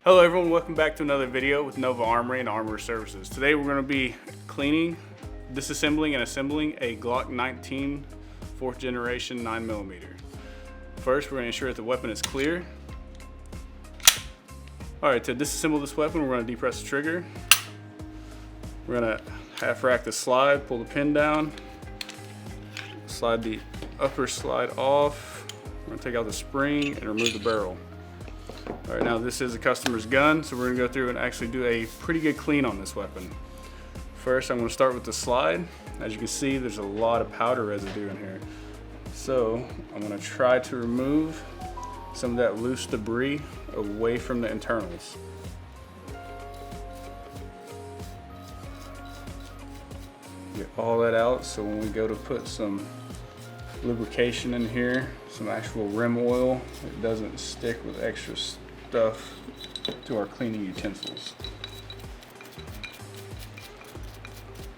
Hello everyone, welcome back to another video with Nova Armory and Armory Services. Today we're going to be cleaning, disassembling and assembling a Glock 19 4th generation 9mm. First, we're going to ensure that the weapon is clear. Alright, to disassemble this weapon, we're going to depress the trigger. We're going to half rack the slide, pull the pin down, slide the upper slide off. We're going to take out the spring and remove the barrel. All right, now this is a customer's gun, so we're gonna go through and actually do a pretty good clean on this weapon. First, I'm gonna start with the slide. As you can see, there's a lot of powder residue in here. So I'm gonna try to remove some of that loose debris away from the internals. Get all that out, so when we go to put some lubrication in here, some actual rim oil, it doesn't stick with extra stuff to our cleaning utensils.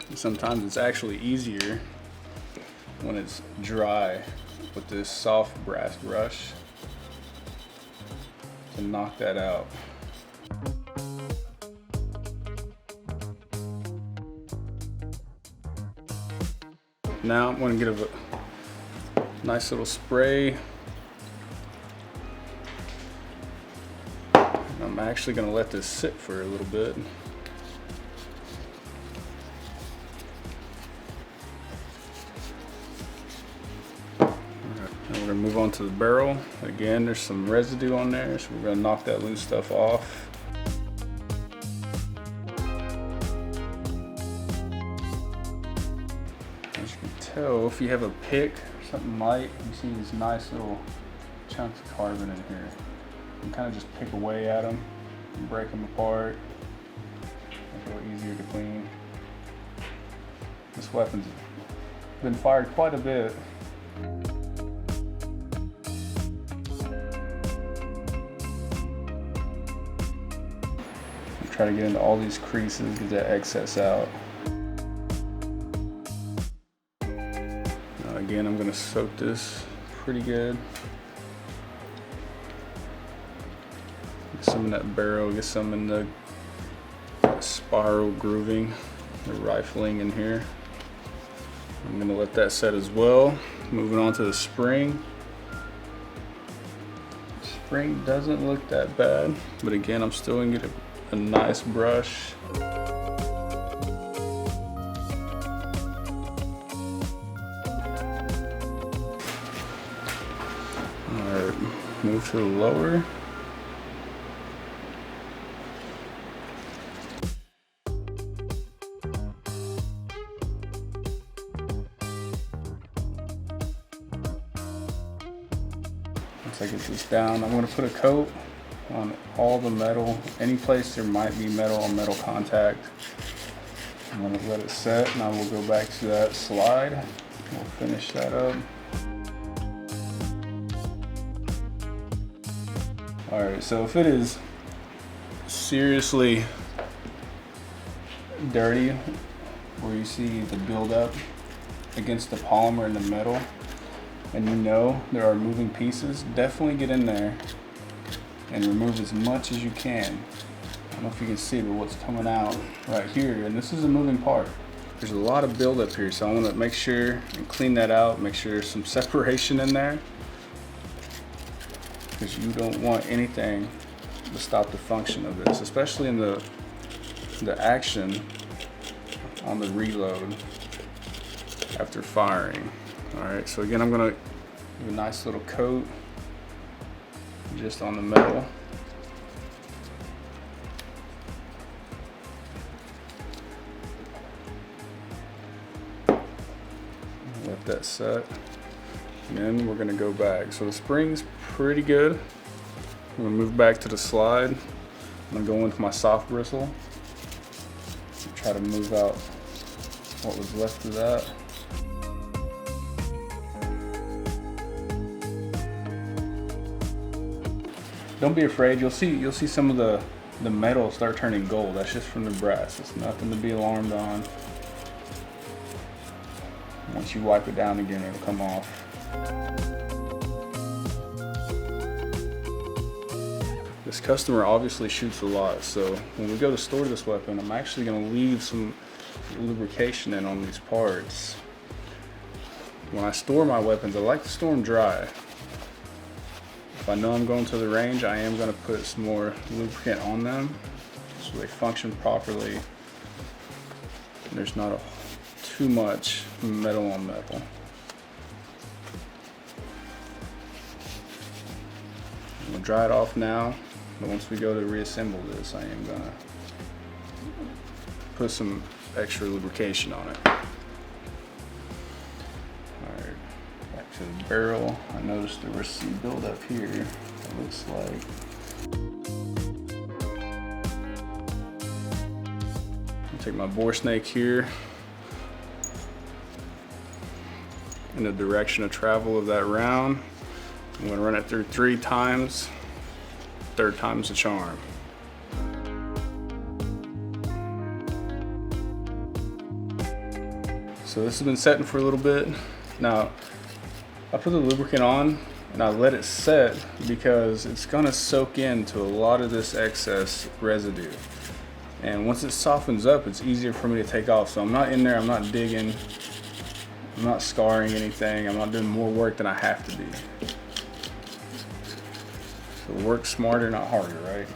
And sometimes it's actually easier when it's dry with this soft brass brush to knock that out. Now I'm going to get a nice little spray. I'm actually going to let this sit for a little bit. Now we're going to move on to the barrel. Again, there's some residue on there, so we're going to knock that loose stuff off. As you can tell, if you have a pick, something light, you see these nice little chunks of carbon in here. You can kind of just pick away at them and break them apart. Make it a little easier to clean. This weapon's been fired quite a bit. Try to get into all these creases, get that excess out. Again, I'm going to soak this pretty good. Get some in that barrel, get some in the spiral grooving, the rifling in here. I'm going to let that set as well. Moving on to the spring. The spring doesn't look that bad, but again, I'm still going to get a nice brush. Move to the lower. Once I get this down, I'm going to put a coat on all the metal. Any place there might be metal on metal contact, I'm going to let it set. Now we'll go back to that slide. We'll finish that up. Alright, so if it is seriously dirty, where you see the buildup against the polymer and the metal, and you know there are moving pieces, definitely get in there and remove as much as you can. I don't know if you can see, but what's coming out right here, and this is a moving part. There's a lot of buildup here, so I want to make sure and clean that out, make sure there's some separation in there, because you don't want anything to stop the function of this, especially in the action on the reload after firing. All right, so again, I'm gonna give a nice little coat just on the metal. Let that set. And then we're gonna go back. So the spring's pretty good. I'm gonna move back to the slide. I'm gonna go into my soft bristle and try to move out what was left of that. Don't be afraid. You'll see some of the metal start turning gold. That's just from the brass. It's nothing to be alarmed on. Once you wipe it down again, it'll come off. This customer obviously shoots a lot, so when we go to store this weapon, I'm actually going to leave some lubrication in on these parts. When I store my weapons, I like to store them dry. If I know I'm going to the range, I am going to put some more lubricant on them so they function properly. There's not too much metal on metal. I'm going to dry it off now, but once we go to reassemble this, I am going to put some extra lubrication on it. Alright, back to the barrel. I noticed there was some buildup here, it looks like. I'll take my bore snake here in the direction of travel of that round. I'm going to run it through 3 times. Third time's the charm. So this has been setting for a little bit. Now, I put the lubricant on and I let it set because it's going to soak into a lot of this excess residue. And once it softens up, it's easier for me to take off. So I'm not in there, I'm not digging, I'm not scarring anything, I'm not doing more work than I have to do. So work smarter, not harder, right?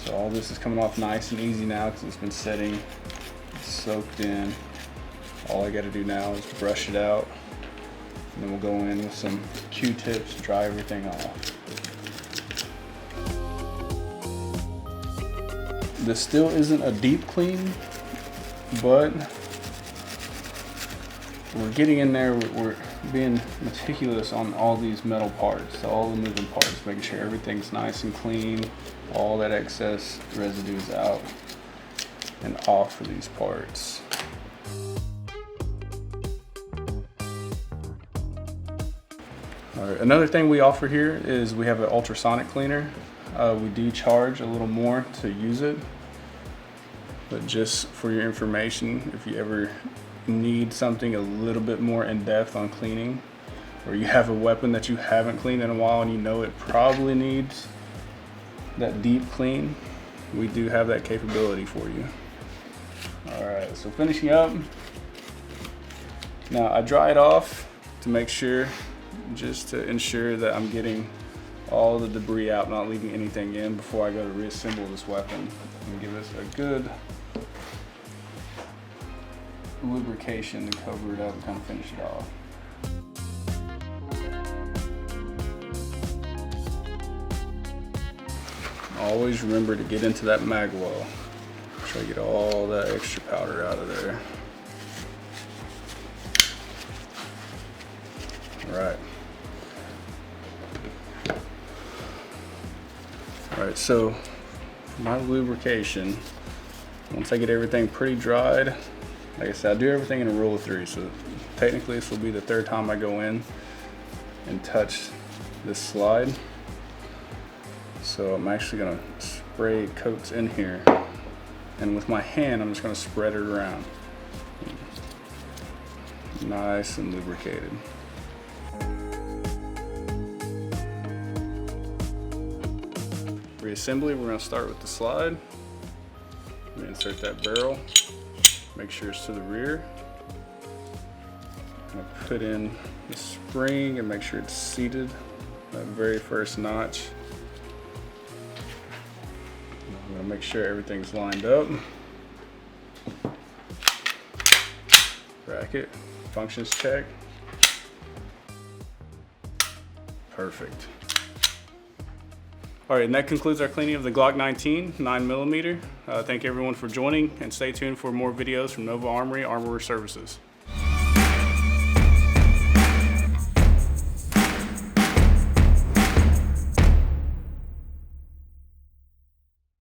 So all this is coming off nice and easy now because it's been setting, it's soaked in. All I got to do now is brush it out, and then we'll go in with some Q-tips to dry everything off. This still isn't a deep clean, but we're getting in there. We're being meticulous on all these metal parts, all the moving parts, making sure everything's nice and clean, all that excess residue is out and off for these parts. All right, another thing we offer here is we have an ultrasonic cleaner. We do charge a little more to use it, but just for your information, if you ever need something a little bit more in depth on cleaning, or you have a weapon that you haven't cleaned in a while and you know it probably needs that deep clean, we do have that capability for you. All right, so finishing up. Now I dry it off to make sure, just to ensure that I'm getting all the debris out, not leaving anything in before I go to reassemble this weapon. And give us a good lubrication to cover it up and kind of finish it off. Always remember to get into that mag well. Try to get all that extra powder out of there. All right, so my lubrication, once I get everything pretty dried, like I said, I do everything in a rule of 3, so technically this will be the 3rd time I go in and touch this slide. So I'm actually going to spray coats in here, and with my hand I'm just going to spread it around. Nice and lubricated. Reassembly, we're going to start with the slide. We insert that barrel, make sure it's to the rear. I'm going to put in the spring and make sure it's seated, that very first notch. I'm going to make sure everything's lined up. Bracket, functions check. Perfect. All right, and that concludes our cleaning of the Glock 19 9mm. Thank everyone for joining, and stay tuned for more videos from Nova Armory Armorer Services.